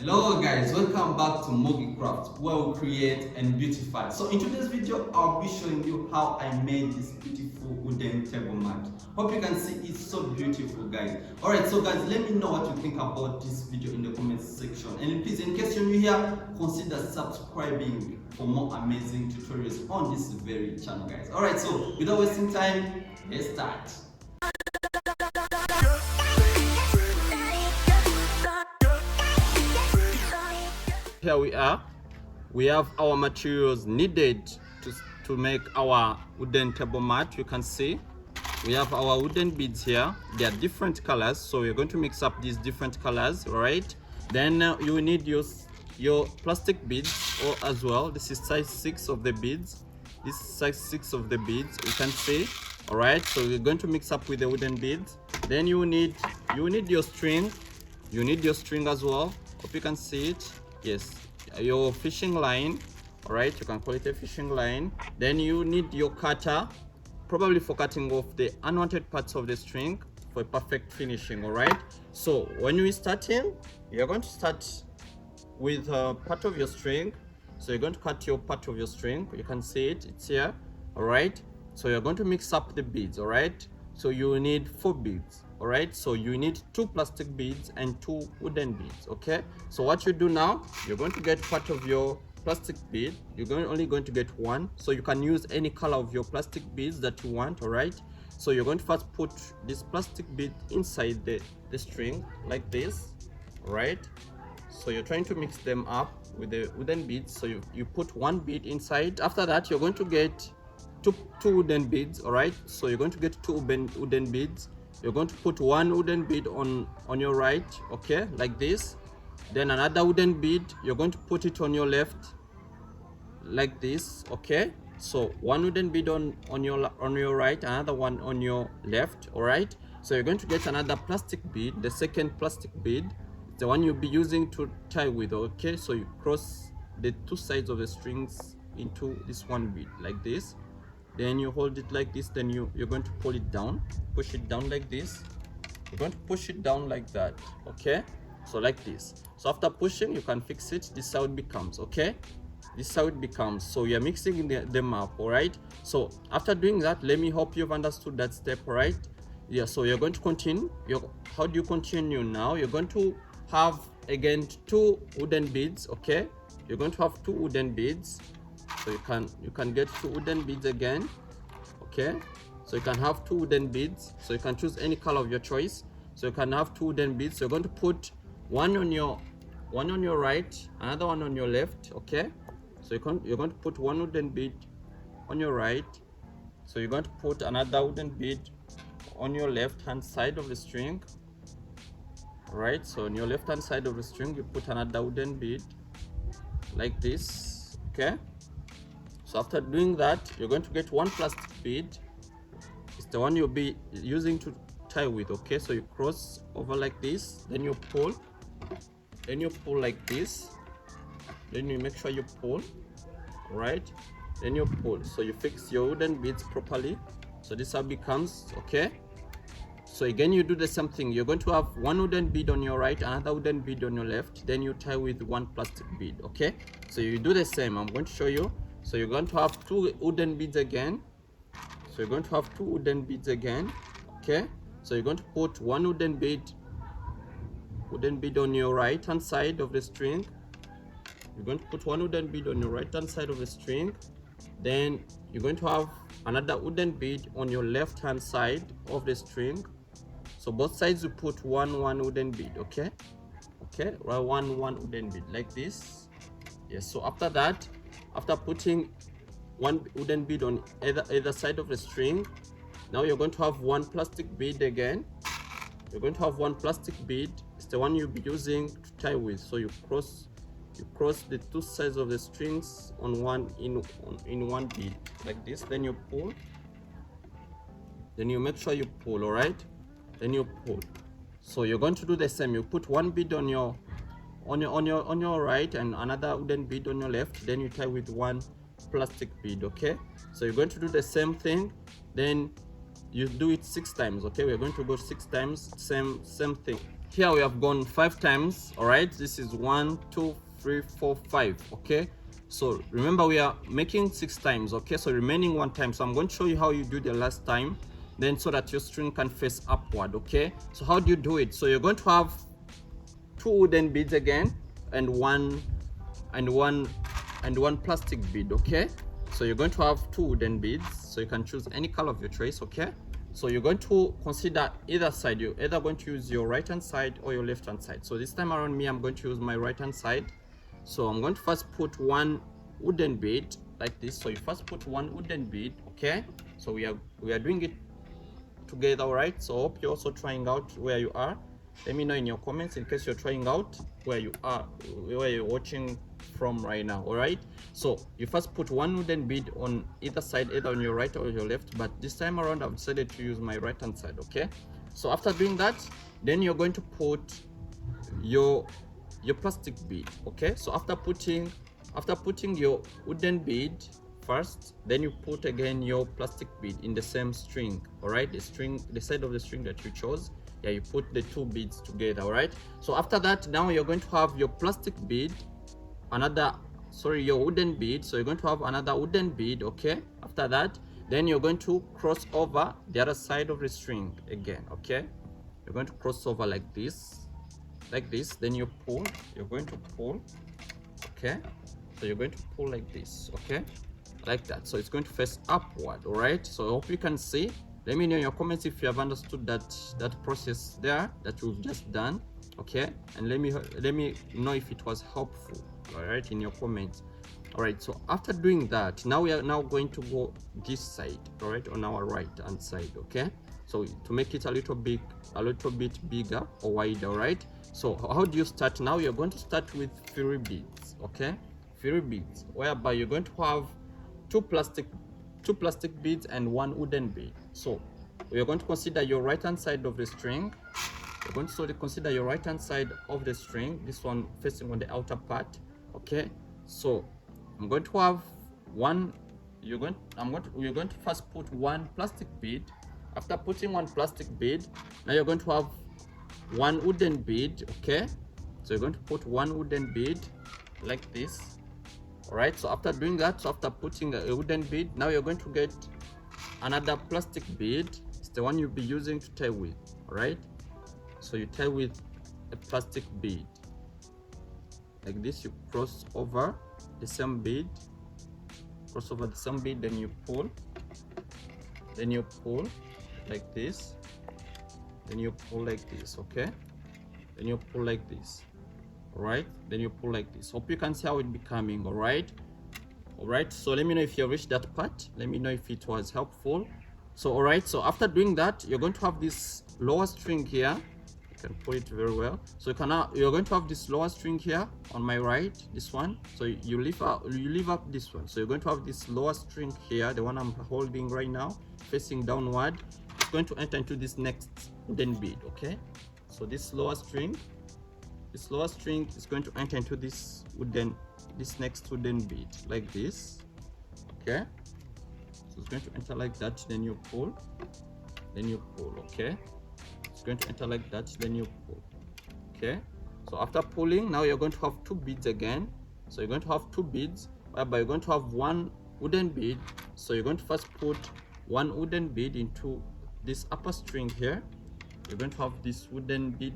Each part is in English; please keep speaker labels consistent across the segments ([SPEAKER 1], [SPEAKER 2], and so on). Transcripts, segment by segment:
[SPEAKER 1] Hello guys, welcome back to Mogi Craft, where we create and beautify. So in today's video, I'll be showing you how I made this beautiful wooden table mat. Hope you can see it's so beautiful, guys. Alright, so guys, let me know what you think about this video in the comment section. And please, in case you're new here, consider subscribing for more amazing tutorials on this very channel, guys. Alright, so without wasting time, let's start. Here we have our materials needed to make our wooden table mat. You can see we have our wooden beads here. They are different colors, so we're going to mix up these different colors. All right, then you need your plastic beads as well. This is size 6 of the beads. This is size 6 of the beads, you can see. All right, so we're going to mix up with the wooden beads. Then you need your string. You need your string as well. Hope you can see it. Yes, your fishing line. All right, you can call it a fishing line. Then you need your cutter, probably for cutting off the unwanted parts of the string for a perfect finishing. All right, so when we starting, you're going to start with part of your string. So you're going to cut your part of your string. You can see it, it's here. All right, so you're going to mix up the beads. All right, so you need 4 beads. All right, so you need 2 plastic beads and 2 wooden beads. Okay, so what you do now, you're going to get part of your plastic bead. You're only going to get 1, so you can use any color of your plastic beads that you want. All right, so you're going to first put this plastic bead inside the string like this. All right, so you're trying to mix them up with the wooden beads. So you put 1 bead inside. After that, you're going to get two wooden beads. All right, so you're going to get 2 wooden beads. You're going to put 1 wooden bead on your right, okay, like this. Then another wooden bead, you're going to put it on your left like this. Okay, so 1 wooden bead on your right, another one on your left. All right, so you're going to get another plastic bead, the second plastic bead, the one you'll be using to tie with. Okay, so you cross the 2 sides of the strings into this 1 bead like this. Then you hold it like this. Then you're going to pull it down, push it down like this. You're going to push it down like that. Okay, so like this. So after pushing, you can fix it. This is how it becomes. Okay, this is how it becomes. So you're mixing them up. All right, so after doing that, let me hope you've understood that step. All right, yeah, so you're going to continue. How do you continue now? You're going to have again 2 wooden beads. Okay, you're going to have 2 wooden beads. So you can get 2 wooden beads again. Okay, so you can have 2 wooden beads. So you can choose any color of your choice. So you can have 2 wooden beads. So you're going to put one on your right, another one on your left. Okay, so you're going to put 1 wooden bead on your right. So you're going to put another wooden bead on your left hand side of the string. All right, so on your left hand side of the string, you put another wooden bead like this. Okay, so after doing that, you're going to get 1 plastic bead. It's the one you'll be using to tie with. Okay, so you cross over like this, then you pull like this, then you make sure you pull. All right, then you pull. So you fix your wooden beads properly. So this how it becomes. Okay, so again you do the same thing. You're going to have 1 wooden bead on your right, another wooden bead on your left, then you tie with 1 plastic bead. Okay, so you do the same. I'm going to show you. So you're going to have 2 wooden beads again. So you're going to have 2 wooden beads again. Okay, so you're going to put 1 wooden bead on your right hand side of the string. You're going to put 1 wooden bead on your right hand side of the string. Then you're going to have another wooden bead on your left hand side of the string. So both sides you put one wooden bead. Okay, one wooden bead like this. Yes, so after that, after putting 1 wooden bead on either side of the string, now you're going to have 1 plastic bead again. You're going to have 1 plastic bead. It's the one you'll be using to tie with. So you cross the 2 sides of the strings on one in 1 bead like this. Then you pull. Then you make sure you pull. All right, then you pull. So you're going to do the same. You put 1 bead on your right and another wooden bead on your left. Then you tie with 1 plastic bead. Okay, so you're going to do the same thing. Then you do it 6 times. Okay, we're going to go 6 times, same thing. here we have gone 5 times. All right, this is 1 2 3 4 5. Okay, so remember we are making 6 times. Okay, so remaining 1 time. So I'm going to show you how you do the last time, then so that your string can face upward. Okay, so how do you do it? So you're going to have 2 wooden beads again, and one plastic bead. Okay, so you're going to have 2 wooden beads, so you can choose any color of your choice. Okay, so you're going to consider either side. You're either going to use your right hand side or your left hand side. So this time around, me, I'm going to use my right hand side. So I'm going to first put 1 wooden bead like this. So you first put 1 wooden bead. Okay, so we are doing it together. All right, so I hope you're also trying out where you are. Let me know in your comments in case you're trying out where you are, where you're watching from right now. All right, so you first put 1 wooden bead on either side, either on your right or your left, but this time around I've decided to use my right hand side. Okay, so after doing that, then you're going to put your plastic bead. Okay, so after putting your wooden bead first, then you put again your plastic bead in the same string. All right, the side of the string that you chose. Yeah, you put the 2 beads together. All right, so after that, now you're going to have your plastic bead, your wooden bead. So you're going to have another wooden bead. Okay, after that, then you're going to cross over the other side of the string again. Okay, you're going to cross over like this, then you pull. You're going to pull. Okay, so you're going to pull like this. Okay, like that. So it's going to face upward. All right, so I hope you can see. Let me know in your comments if you have understood that process there that we've just done. Okay, and let me know if it was helpful. All right, in your comments. All right, so after doing that, now we are going to go this side. All right, on our right hand side. Okay, so to make it a little bit bigger or wider. All right, so how do you start? Now you're going to start with 3 beads. Okay, 3 beads, whereby you're going to have 2 plastic beads and 1 wooden bead. So we are going to consider your right hand side of the string. We're going to consider your right hand side of the string, this one facing on the outer part. Okay, so I'm going to have you're going to first put 1 plastic bead. After putting 1 plastic bead, now you're going to have 1 wooden bead. Okay, so you're going to put 1 wooden bead like this. All right, so after doing that, so after putting a wooden bead, now you're going to get another plastic bead. It's the one you'll be using to tie with. All right, so you tie with a plastic bead like this. You cross over the same bead, then you pull like this, then you pull like this. Okay, then you pull like this. All right, then you pull like this. Hope you can see how it becoming. All right, so let me know if you reached that part. Let me know if it was helpful. So all right, so after doing that, you're going to have this lower string here. You can pull it very well. So you're going to have this lower string here on my right, this one. So you leave up this one. So you're going to have this lower string here, the one I'm holding right now, facing downward. It's going to enter into this next wooden bead. Okay, so this lower string is going to enter into this next wooden bead like this. Okay, so it's going to enter like that, then you pull. Okay, it's going to enter like that, then you pull. Okay, so after pulling, now you're going to have 2 beads again. So you're going to have 2 beads, whereby you're going to have 1 wooden bead. So you're going to first put 1 wooden bead into this upper string here. You're going to have this wooden bead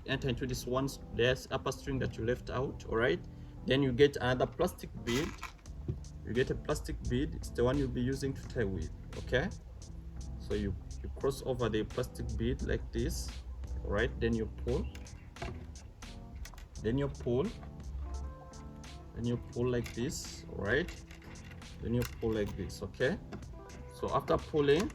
[SPEAKER 1] enter into this upper string that you left out. All right, then you get another plastic bead. It's the one you'll be using to tie with. Okay, so you cross over the plastic bead like this. All right, then you pull like this. All right, then you pull like this. Okay, so after pulling,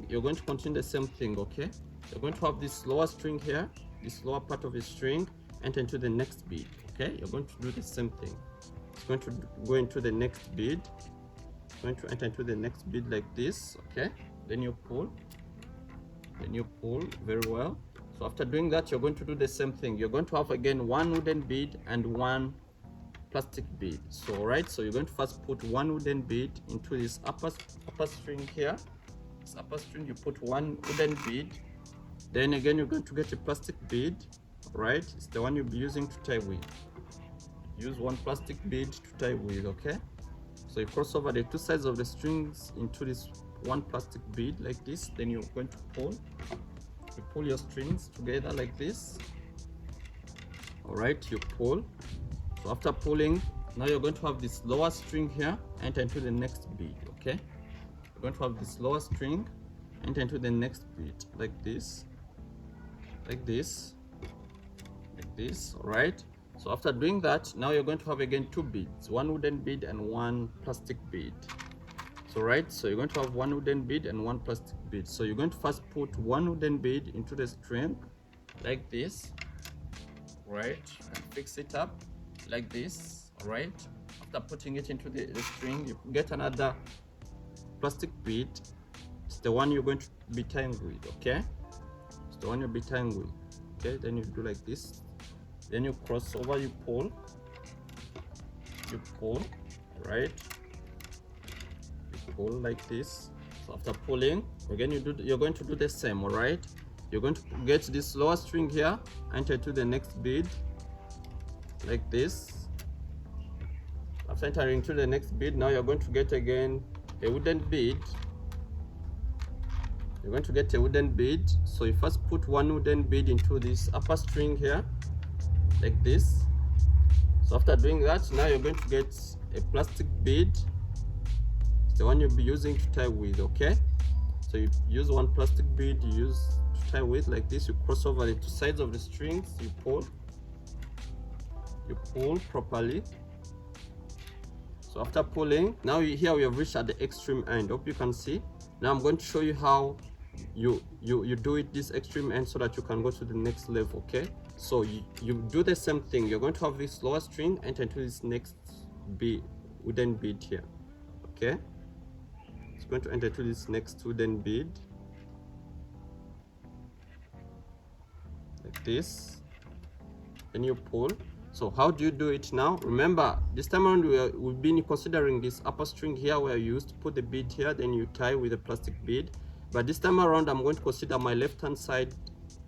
[SPEAKER 1] you're going to continue the same thing. Okay, you're going to have this lower string here, this lower part of the string, enter into the next bead. Okay, you're going to do the same thing. It's going to go into the next bead. It's going to enter into the next bead like this. Okay, then you pull very well. So after doing that, you're going to do the same thing. You're going to have again 1 wooden bead and 1 plastic bead. So all right, so you're going to first put 1 wooden bead into this upper string here. This upper string, you put 1 wooden bead Then again, you're going to get a plastic bead, right? It's the one you'll be using to tie with. Use one plastic bead to tie with, okay? So you cross over the two sides of the strings into this one plastic bead like this. Then you're going to pull. You pull your strings together like this. All right, you pull. So after pulling, now you're going to have this lower string here, enter into the next bead, okay? You're going to have this lower string, enter into the next bead like this, like this, like this, all right? So after doing that, now you're going to have again two beads, one wooden bead and one plastic bead. So right, so you're going to have one wooden bead and one plastic bead. So you're going to first put one wooden bead into the string like this, right? And fix it up like this, all right? After putting it into the string, you get another plastic bead. It's the one you're going to be tying with, okay? It's the one you'll be tying with, okay? Then you do like this. Then you cross over, you pull, right? You pull like this. So after pulling, again you're going to do the same, all right? You're going to get this lower string here, enter to the next bead like this. After entering to the next bead, now you're going to get again a wooden bead. You're going to get a wooden bead. So you first put one wooden bead into this upper string here like this. So after doing that, now you're going to get a plastic bead. It's the one you'll be using to tie with, okay? So you use one plastic bead you use to tie with like this. You cross over the two sides of the strings, you pull properly. So after pulling, now here we have reached at the extreme end. Hope you can see. Now I'm going to show you how you do it this extreme end so that you can go to the next level, okay? So you do the same thing. You're going to have this lower string enter into this next bead, wooden bead here, okay? It's going to enter to this next wooden bead like this. Then you pull. So how do you do it now? Remember, this time around we've been considering this upper string here where you used to put the bead here, then you tie with a plastic bead. But this time around, I'm going to consider my left-hand side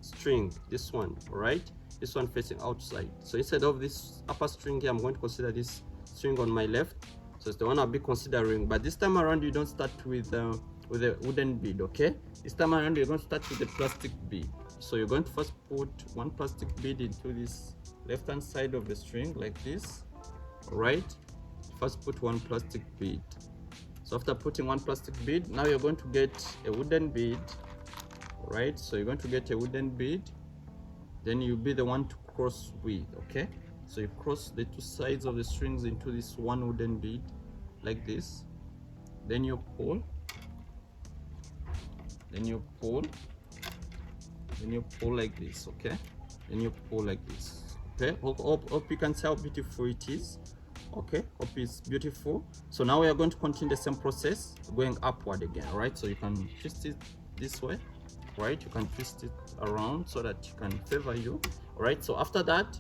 [SPEAKER 1] string, this one, all right? This one facing outside. So instead of this upper string here, I'm going to consider this string on my left. So it's the one I'll be considering. But this time around, you don't start with a wooden bead, okay? This time around, you're going to start with a plastic bead. So you're going to first put one plastic bead into this left-hand side of the string like this, all right? First put one plastic bead. So after putting one plastic bead, now you're going to get a wooden bead, all right? So you're going to get a wooden bead, then you'll be the one to cross with, okay? So you cross the two sides of the strings into this one wooden bead like this. Then you pull, then you pull, then you pull like this, okay? Then you pull like this, okay? Hope you can see how beautiful it is. Okay, hope it's beautiful. So now we are going to continue the same process, going upward again, right? So you can twist it this way, right? You can twist it around so that you can favor you, all right? So after that,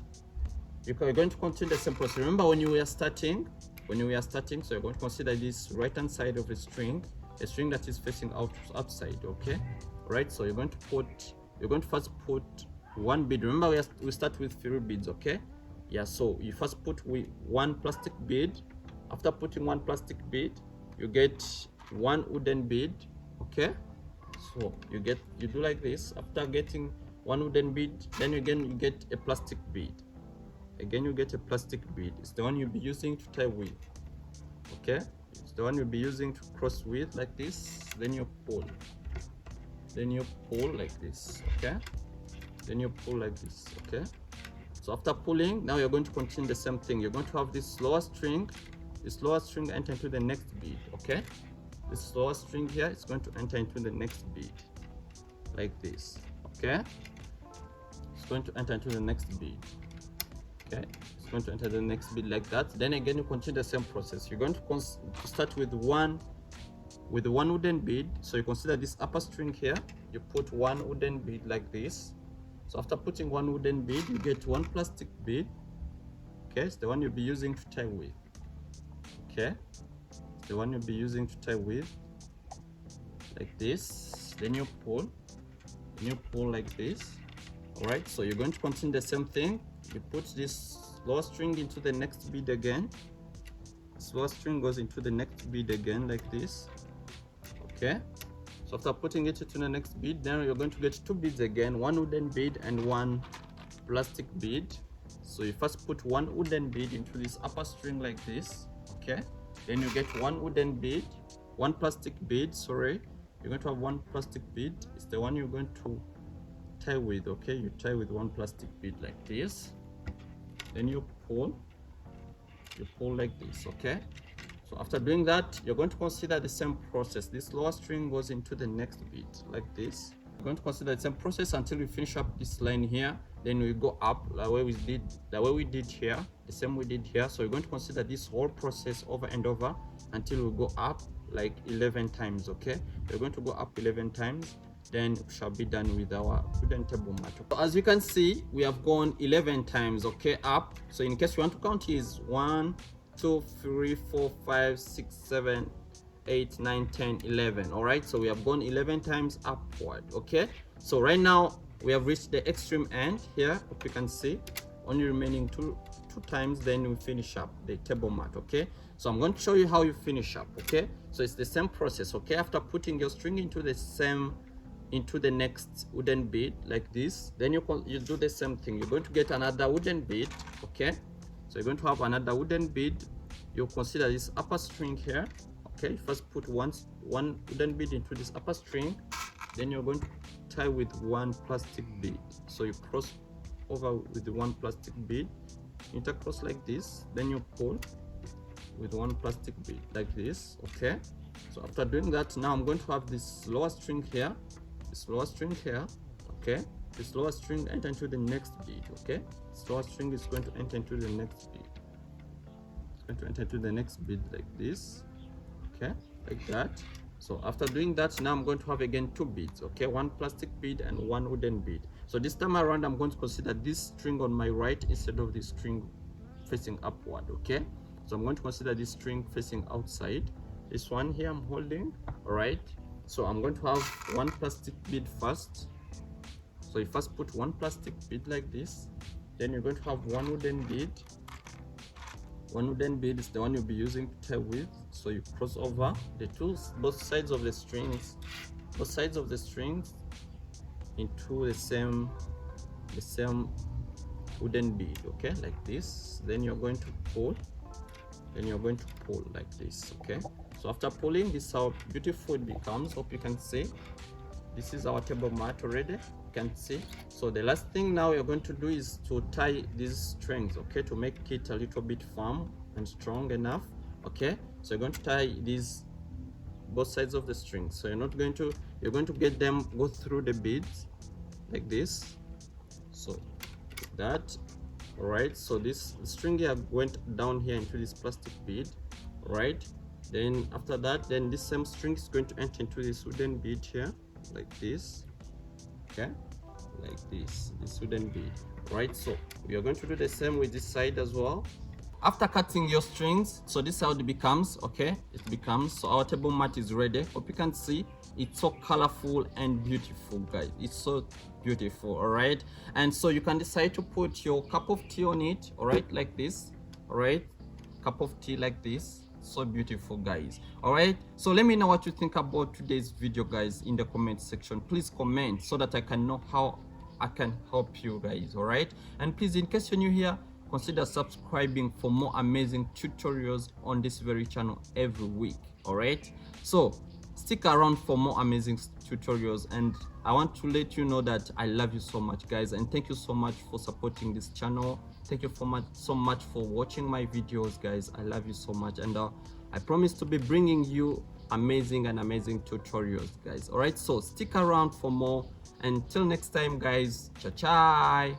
[SPEAKER 1] you're going to continue the same process. Remember when we are starting, so you're going to consider this right-hand side of the string, a string that is facing outside, okay? All right, so you're going to first put one bead. Remember we start with 3 beads, okay? Yeah, so you first put one plastic bead. After putting one plastic bead, you get one wooden bead, okay? So you do like this. After getting one wooden bead, then again you get a plastic bead. Again you get a plastic bead. It's the one you'll be using to tie with, okay? It's the one you'll be using to cross with like this. Then you pull. Then you pull like this, okay? Then you pull like this, okay? So after pulling, now you're going to continue the same thing. You're going to have this lower string enter into the next bead, okay? This lower string here is going to enter into the next bead like this, okay? It's going to enter into the next bead, okay? It's going to enter the next bead like that. Then again, you continue the same process. You're going to start with one wooden bead. So you consider this upper string here. You put one wooden bead like this. So after putting one wooden bead, you get one plastic bead, okay? It's the one you'll be using to tie with, okay? It's the one you'll be using to tie with, like this. Then you pull, and you pull like this. All right, so you're going to continue the same thing. You put this lower string into the next bead again. This lower string goes into the next bead again like this. Okay, so after putting it into the next bead, then you're going to get two beads again, one wooden bead and one plastic bead. So you first put one wooden bead into this upper string like this. Okay, then you get one wooden bead, one plastic bead, sorry, you're going to have one plastic bead. It's the one you're going to tie with. Okay, you tie with one plastic bead like this, then you pull like this. Okay, so after doing that, you're going to consider the same process. This lower string goes into the next bead like this. You're going to consider the same process until we finish up this line here. Then we go up the way we did here, the same we did here. So we're going to consider this whole process over and over until we go up like 11 times. Okay, we're going to go up 11 times, then we shall be done with our wooden table mat. So as you can see, we have gone 11 times, okay, up. So in case you want to count, is 1 2 3 4 5 6 7 8 9 10 11. All right, so we have gone 11 times upward. Okay, so right now we have reached the extreme end here. If you can see, only remaining two times, then we finish up the table mat. Okay, so I'm going to show you how you finish up. Okay, so it's the same process. Okay, after putting your string into the next wooden bead like this, then you do the same thing. You're going to get another wooden bead. Okay, so you're going to have another wooden bead. You consider this upper string here. Okay, first put one wooden bead into this upper string, then you're going to tie with one plastic bead. So you cross over with the one plastic bead, intercross like this, then you pull with one plastic bead like this. Okay, so after doing that, now I'm going to have this lower string here, okay, this lower string enter into the next bead. Okay, this lower string is going to enter into the next bead. It's going to enter into the next bead like this. Okay, like that. So after doing that, now I'm going to have again two beads. Okay, one plastic bead and one wooden bead. So this time around, I'm going to consider this string on my right instead of this string facing upward. Okay, so I'm going to consider this string facing outside. This one here I'm holding. All right, so I'm going to have one plastic bead first. So you first put one plastic bead like this, then you're going to have one wooden bead. One wooden bead is the one you'll be using to tie with. So you cross over the both sides of the strings into the same wooden bead. Okay, like this. Then you're going to pull. Like this. Okay, so after pulling, this is how beautiful it becomes. Hope you can see. This is our table mat already. You can see. So the last thing now you're going to do is to tie these strings. Okay, to make it a little bit firm and strong enough. Okay, so you're going to tie these both sides of the string. So you're going to get them go through the beads like this. So like that. All right, so this string here went down here into this plastic bead. All right, then after that, then this same string is going to enter into this wooden bead here like this. Okay, like this wooden bead. Right, so we are going to do the same with this side as well. After cutting your strings, so this is how it becomes. Okay, it becomes, so our table mat is ready. Hope you can see, it's so colorful and beautiful, guys. It's so beautiful. All right, and so you can decide to put your cup of tea on it. All right, like this. All right, cup of tea like this. So beautiful, guys. All right, so let me know what you think about today's video, guys, in the comment section. Please comment so that I can know how I can help you guys. All right, and please, in case you're new here, consider subscribing for more amazing tutorials on this very channel every week. All right, so stick around for more amazing tutorials, and I want to let you know that I love you so much, guys, and thank you so much for supporting this channel. Thank you so much for watching my videos, guys. I love you so much, and I promise to be bringing you amazing tutorials, guys. All right, so stick around for more. Until next time, guys. Ciao.